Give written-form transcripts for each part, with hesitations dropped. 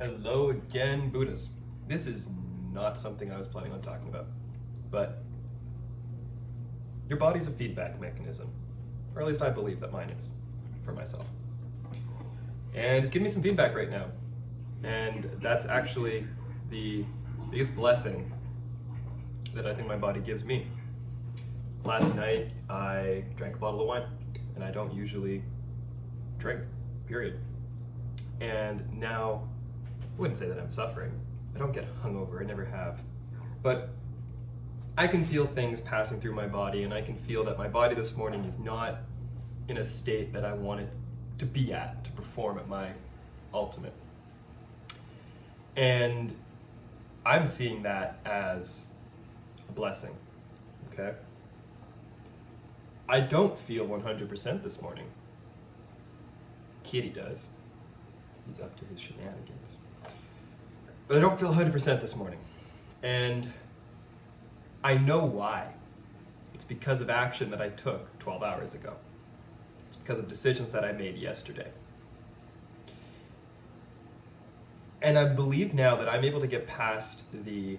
Hello again, Buddhas. This is not something I was planning on talking about, but your body's a feedback mechanism, or at least I believe that mine is, for myself. And it's giving me some feedback right now, and that's actually the biggest blessing that I think my body gives me. Last night, I drank a bottle of wine, and I don't usually drink, period. And now, I wouldn't say that I'm suffering. I don't get hungover, I never have. But I can feel things passing through my body, and I can feel that my body this morning is not in a state that I want it to be at, to perform at my ultimate. And I'm seeing that as a blessing, okay? I don't feel 100% this morning. Kitty does. He's up to his shenanigans. But I don't feel 100% this morning. And I know why. It's because of action that I took 12 hours ago. It's because of decisions that I made yesterday. And I believe now that I'm able to get past the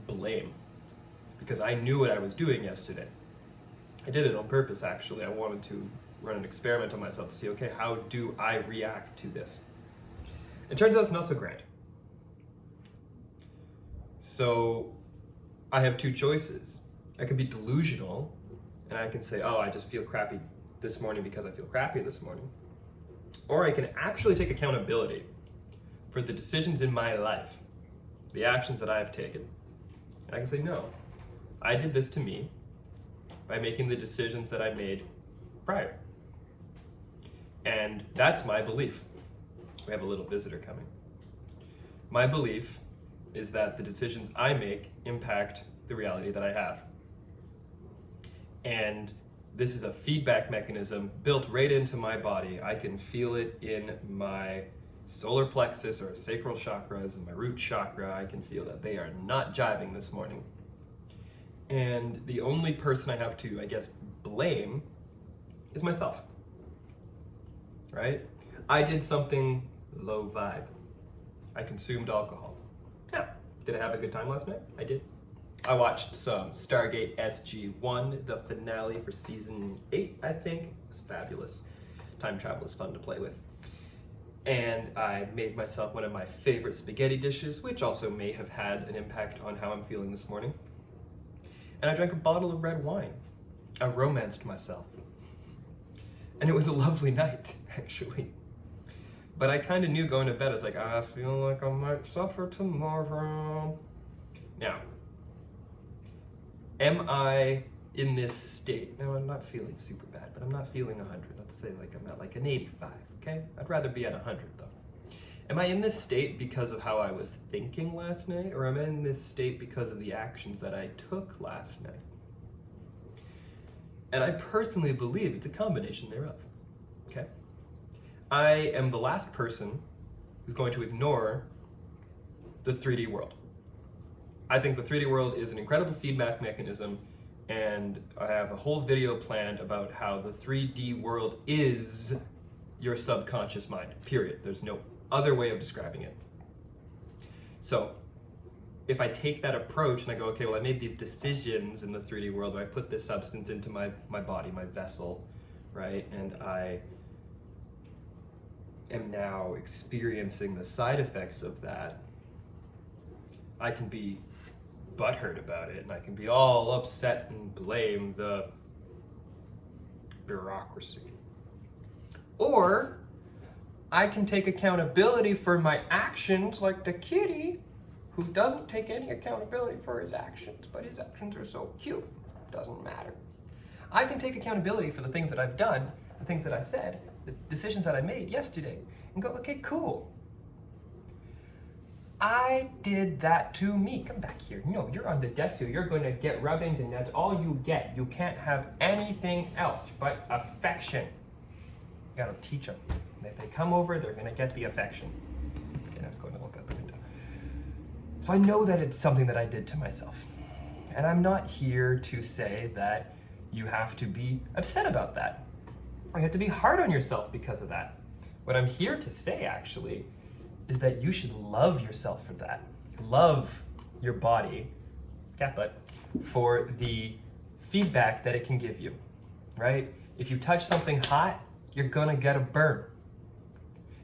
blame, because I knew what I was doing yesterday. I did it on purpose, actually. I wanted to run an experiment on myself to see, okay, how do I react to this? It turns out it's not so great. So I have two choices. I could be delusional, and I can say, oh, I just feel crappy this morning because I feel crappy this morning. Or I can actually take accountability for the decisions in my life, the actions that I have taken. And I can say, no, I did this to me by making the decisions that I made prior. And that's my belief. We have a little visitor coming. My belief is that the decisions I make impact the reality that I have. And this is a feedback mechanism built right into my body. I can feel it in my solar plexus or sacral chakras and my root chakra. I can feel that they are not jiving this morning. And the only person I have to, I guess, blame is myself, right? I did something low vibe. I consumed alcohol. Yeah. Did I have a good time last night? I did. I watched some Stargate SG-1, the finale for season 8, I think. It was fabulous. Time travel is fun to play with. And I made myself one of my favorite spaghetti dishes, which also may have had an impact on how I'm feeling this morning. And I drank a bottle of red wine. I romanced myself. And it was a lovely night, actually. But I kind of knew going to bed, I was like, I feel like I might suffer tomorrow. Now, am I in this state? No, I'm not feeling super bad, but I'm not feeling 100. Let's say like I'm at like an 85, okay? I'd rather be at 100 though. Am I in this state because of how I was thinking last night, or am I in this state because of the actions that I took last night? And I personally believe it's a combination thereof, okay? I am the last person who's going to ignore the 3D world. I think the 3D world is an incredible feedback mechanism, and I have a whole video planned about how the 3D world is your subconscious mind, period. There's no other way of describing it. So if I take that approach and I go, okay, well, I made these decisions in the 3D world where I put this substance into my body, my vessel, right? And I am now experiencing the side effects of that. I can be butthurt about it, and I can be all upset and blame the bureaucracy. Or I can take accountability for my actions, like the kitty who doesn't take any accountability for his actions, but his actions are so cute, doesn't matter. I can take accountability for the things that I've done, the things that I said, the decisions that I made yesterday, and go, okay, cool. I did that to me. Come back here. No, you're on the desk here. You're going to get rubbings, and that's all you get. You can't have anything else but affection. You gotta teach them. And if they come over, they're gonna get the affection. Okay, I was going to look out the window. So I know that it's something that I did to myself. And I'm not here to say that you have to be upset about that. or you have to be hard on yourself because of that. What I'm here to say actually is that you should love yourself for that. Love your body, cat butt, for the feedback that it can give you, right? If you touch something hot, you're gonna get a burn.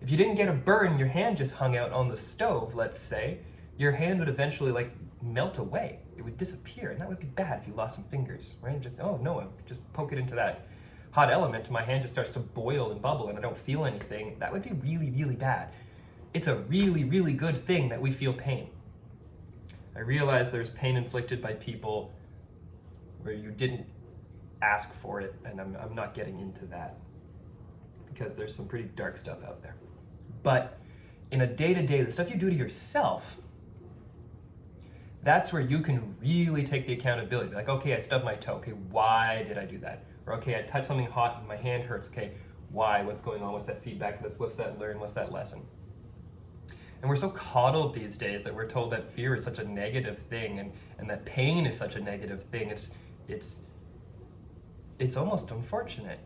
If you didn't get a burn, your hand just hung out on the stove, let's say, your hand would eventually like melt away. It would disappear, and that would be bad if you lost some fingers, right? Just, oh no, just poke it into that hot element, my hand just starts to boil and bubble and I don't feel anything. That would be really, really bad. It's a really, really good thing that we feel pain. I realize there's pain inflicted by people where you didn't ask for it, and I'm not getting into that because there's some pretty dark stuff out there. But in a day-to-day, the stuff you do to yourself, that's where you can really take the accountability. Like, okay, I stubbed my toe. Okay, why did I do that? Or okay, I touched something hot and my hand hurts. Okay, why? What's going on? What's that feedback? What's that learn? What's that lesson? And we're so coddled these days that we're told that fear is such a negative thing, and that pain is such a negative thing. It's almost unfortunate,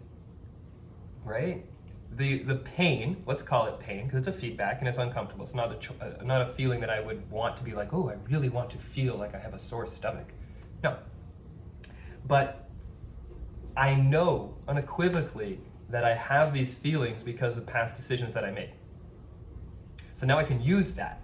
right? The pain, let's call it pain, because it's a feedback and it's uncomfortable. It's not a feeling that I would want to be like, oh, I really want to feel like I have a sore stomach. No. But I know unequivocally that I have these feelings because of past decisions that I made. So now I can use that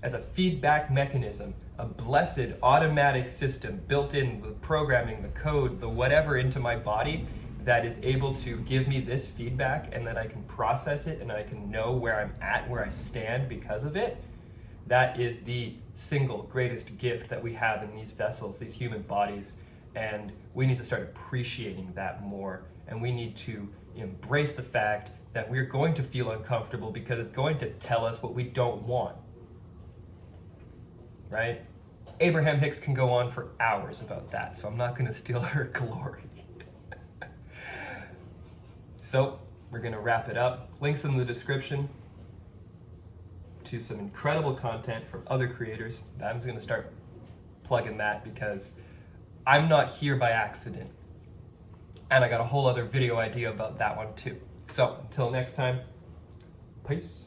as a feedback mechanism, a blessed automatic system built in with programming, the code, the whatever into my body that is able to give me this feedback, and that I can process it and I can know where I'm at, where I stand because of it. That is the single greatest gift that we have in these vessels, these human bodies, and we need to start appreciating that more, and we need to embrace the fact that we're going to feel uncomfortable because it's going to tell us what we don't want, right? Abraham Hicks can go on for hours about that, so I'm not going to steal her glory. So we're going to wrap it up. Links in the description to some incredible content from other creators. I'm just going to start plugging that because I'm not here by accident. And I got a whole other video idea about that one too. So until next time, peace.